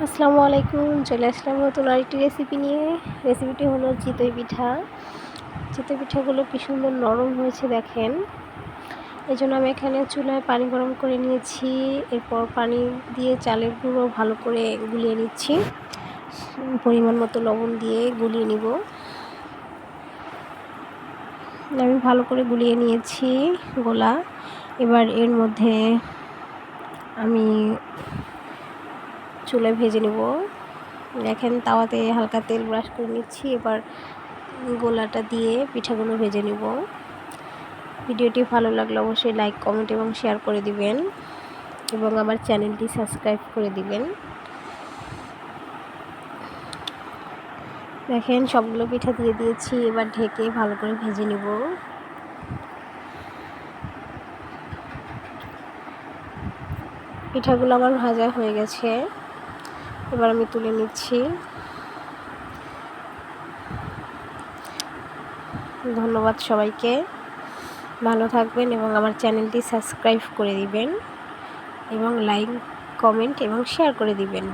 আসসালামু আলাইকুম। চলে আসলাম নতুন আরেকটি রেসিপি নিয়ে। রেসিপিটি হলো চিতই পিঠা। চিতই পিঠাগুলো কি সুন্দর নরম হয়েছে দেখেন। এই জন্য আমি এখানে চুলায় পানি গরম করে নিয়েছি। এরপর পানি দিয়ে চালের গুঁড়ো ভালো করে গুলিয়ে নিচ্ছি। পরিমাণ মতো লবণ দিয়ে গুলিয়ে নিব। আমি ভালো করে গুলিয়ে নিয়েছি গোলা। এবার এর মধ্যে আমি চুলায় ভেজে নেব। দেখেন তাওয়াতে হালকা তেল ব্রাশ করে নিচ্ছি। এবার গোলাটা দিয়ে পিঠাগুলো ভেজে নেব। ভিডিওটি ভালো লাগলে অবশ্যই লাইক, কমেন্ট এবং শেয়ার করে দিবেন এবং আমার চ্যানেলটি সাবস্ক্রাইব করে দিবেন। দেখেন সবগুলো পিঠা দিয়ে দিয়েছি। এবার ঢেকে ভালো করে ভেজে নেব। পিঠাগুলো আমার ভাজা হয়ে গেছে। এবার আমি তুলে নিচ্ছি। ধন্যবাদ সবাইকে। ভালো থাকবেন এবং আমার চ্যানেলটি সাবস্ক্রাইব করে দিবেন এবং লাইক, কমেন্ট এবং শেয়ার করে দিবেন।